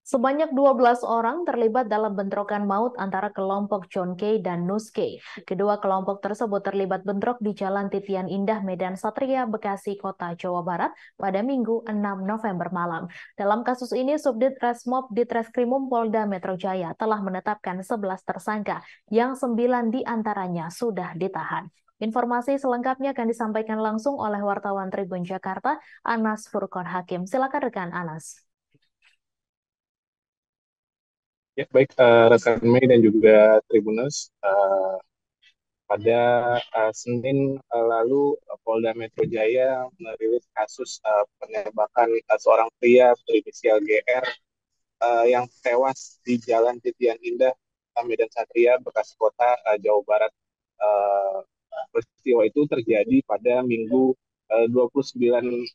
Sebanyak 12 orang terlibat dalam bentrokan maut antara kelompok John K. dan Nus K. Kedua kelompok tersebut terlibat bentrok di Jalan Titian Indah, Medan Satria, Bekasi, Kota Jawa Barat pada Minggu 6 November malam. Dalam kasus ini, Subdit Resmob Ditreskrimum Polda Metro Jaya telah menetapkan 11 tersangka, yang 9 diantaranya sudah ditahan. Informasi selengkapnya akan disampaikan langsung oleh wartawan Tribun Jakarta, Anas Furqon Hakim. Silakan rekan Anas. Ya, baik rekan Mei dan juga Tribuners. Pada Senin lalu, Polda Metro Jaya merilis kasus penembakan seorang pria berinisial GR yang tewas di Jalan Titian Indah, Medan Satria, Bekasi Kota, Jawa Barat. Eh, Peristiwa itu terjadi pada Minggu 29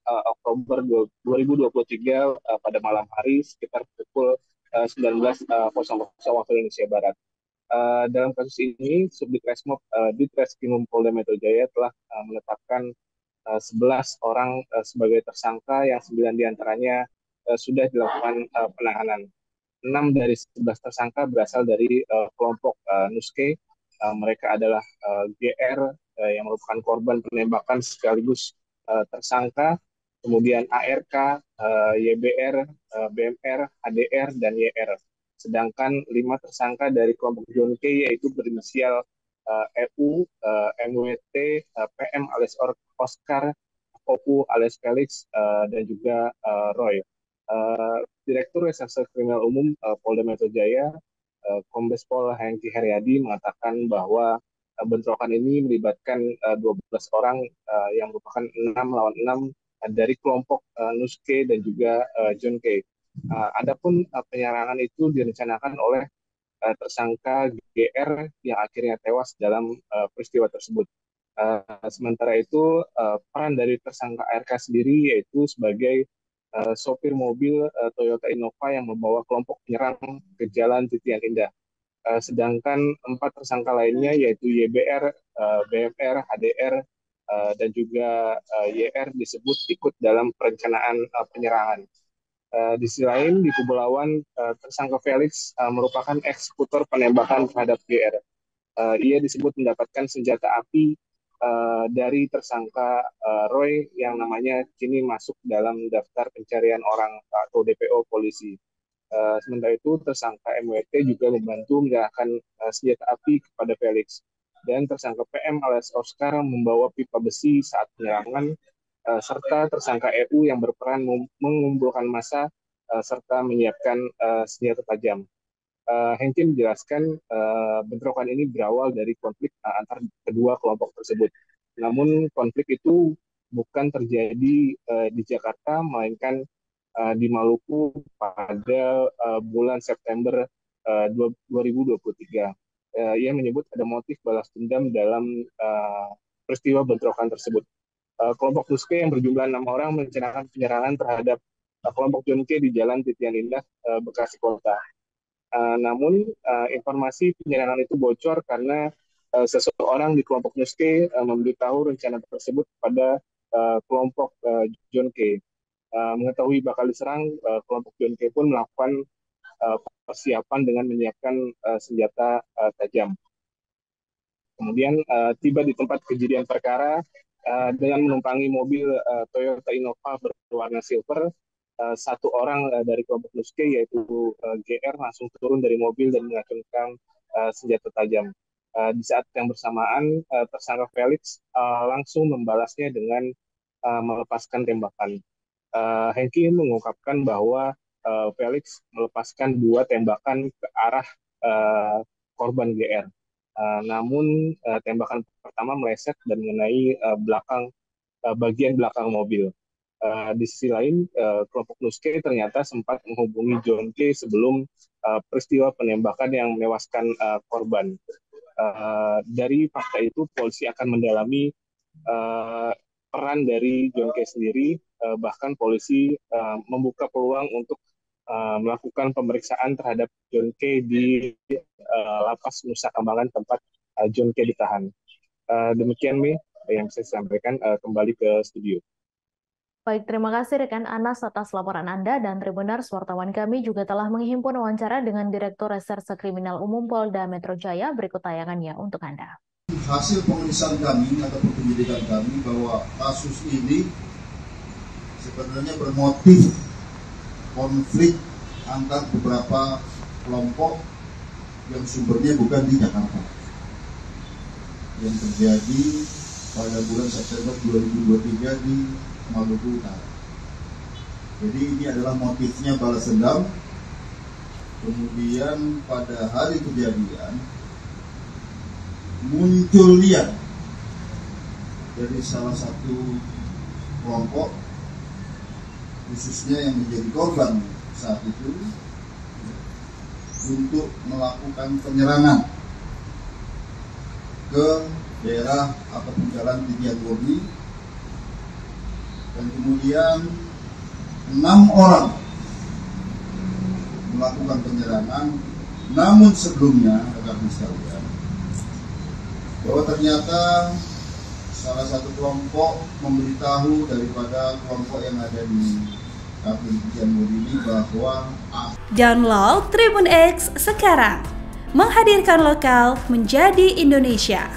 Oktober 2023 pada malam hari sekitar pukul 19.00 waktu Indonesia Barat. Dalam kasus ini, Subdit Resmob Ditreskrimum Polda Metro Jaya telah menetapkan 11 orang sebagai tersangka, yang 9 diantaranya sudah dilakukan penahanan. 6 dari 11 tersangka berasal dari kelompok Nuske. Mereka adalah GR yang merupakan korban penembakan sekaligus tersangka, kemudian ARK, YBR, BMR, HDR, dan YR. Sedangkan 5 tersangka dari kelompok John K, yaitu berinisial EU, MWT, PM alias Oscar, OU alias Felix, dan juga Roy. Direktur Reserse Kriminal Umum Polda Metro Jaya, Kombes Pol Hengki Haryadi, mengatakan bahwa bentrokan ini melibatkan 12 orang yang merupakan 6 lawan 6 dari kelompok Nuske dan juga John K. Adapun penyerangan itu direncanakan oleh tersangka GR yang akhirnya tewas dalam peristiwa tersebut. Sementara itu, peran dari tersangka RK sendiri yaitu sebagai sopir mobil Toyota Innova yang membawa kelompok penyerang ke Jalan Titian Indah. Sedangkan 4 tersangka lainnya yaitu YBR, BMR, HDR, dan juga YR disebut ikut dalam perencanaan penyerangan. Di sisi lain, di kubu lawan, tersangka Felix merupakan eksekutor penembakan terhadap GR. Ia disebut mendapatkan senjata api dari tersangka Roy yang namanya kini masuk dalam daftar pencarian orang atau DPO polisi. Sementara itu, tersangka MWT juga membantu menyerahkan senjata api kepada Felix. Dan tersangka PM alias Oscar membawa pipa besi saat penyerangan, serta tersangka EU yang berperan mengumpulkan massa serta menyiapkan senjata tajam. Hengki menjelaskan bentrokan ini berawal dari konflik antar kedua kelompok tersebut. Namun konflik itu bukan terjadi di Jakarta, melainkan di Maluku pada bulan September 2023. Ia menyebut ada motif balas dendam dalam peristiwa bentrokan tersebut. Kelompok Nuske yang berjumlah 6 orang merencanakan penyerangan terhadap kelompok John K di Jalan Titian Indah, Bekasi Kota. Namun informasi penyerangan itu bocor karena seseorang di kelompok Nuske memberitahu rencana tersebut kepada kelompok John K. Mengetahui bakal diserang, kelompok John K pun melakukan persiapan dengan menyiapkan senjata tajam. Kemudian tiba di tempat kejadian perkara dengan menumpangi mobil Toyota Innova berwarna silver. Satu orang dari kelompok Nuske yaitu GR langsung turun dari mobil dan mengacungkan senjata tajam. Di saat yang bersamaan, tersangka Felix langsung membalasnya dengan melepaskan tembakan. Hengki mengungkapkan bahwa Felix melepaskan 2 tembakan ke arah korban GR. Namun tembakan pertama meleset dan mengenai bagian belakang mobil. Di sisi lain, kelompok Nuske ternyata sempat menghubungi John K sebelum peristiwa penembakan yang menewaskan korban. Dari fakta itu, polisi akan mendalami peran dari John K sendiri. Bahkan polisi membuka peluang untuk melakukan pemeriksaan terhadap John K di lapas Nusa Kambangan tempat John K ditahan. Demikian, Mi, yang saya sampaikan. Kembali ke studio. Baik, terima kasih rekan Anas atas laporan Anda dan Tribuners, wartawan kami juga telah menghimpun wawancara dengan Direktur Reserse Kriminal Umum Polda Metro Jaya. Berikut tayangannya untuk Anda. Hasil pemeriksaan kami atau penyelidikan kami bahwa kasus ini sebenarnya bermotif konflik antar beberapa kelompok yang sumbernya bukan di Jakarta, yang terjadi pada bulan September 2023 di Maluku Utara. Jadi ini adalah motifnya balas dendam. Kemudian pada hari kejadian muncul lihat dari salah satu kelompok, khususnya yang menjadi korban saat itu, untuk melakukan penyerangan ke daerah ataupun jalan Titian Murni, dan kemudian 6 orang melakukan penyerangan. Namun sebelumnya, rekan sekalian, bahwa ternyata salah satu kelompok memberitahu daripada kelompok yang ada di Kapil Titian Murni ini bahwa download Tribun X sekarang, menghadirkan lokal menjadi Indonesia.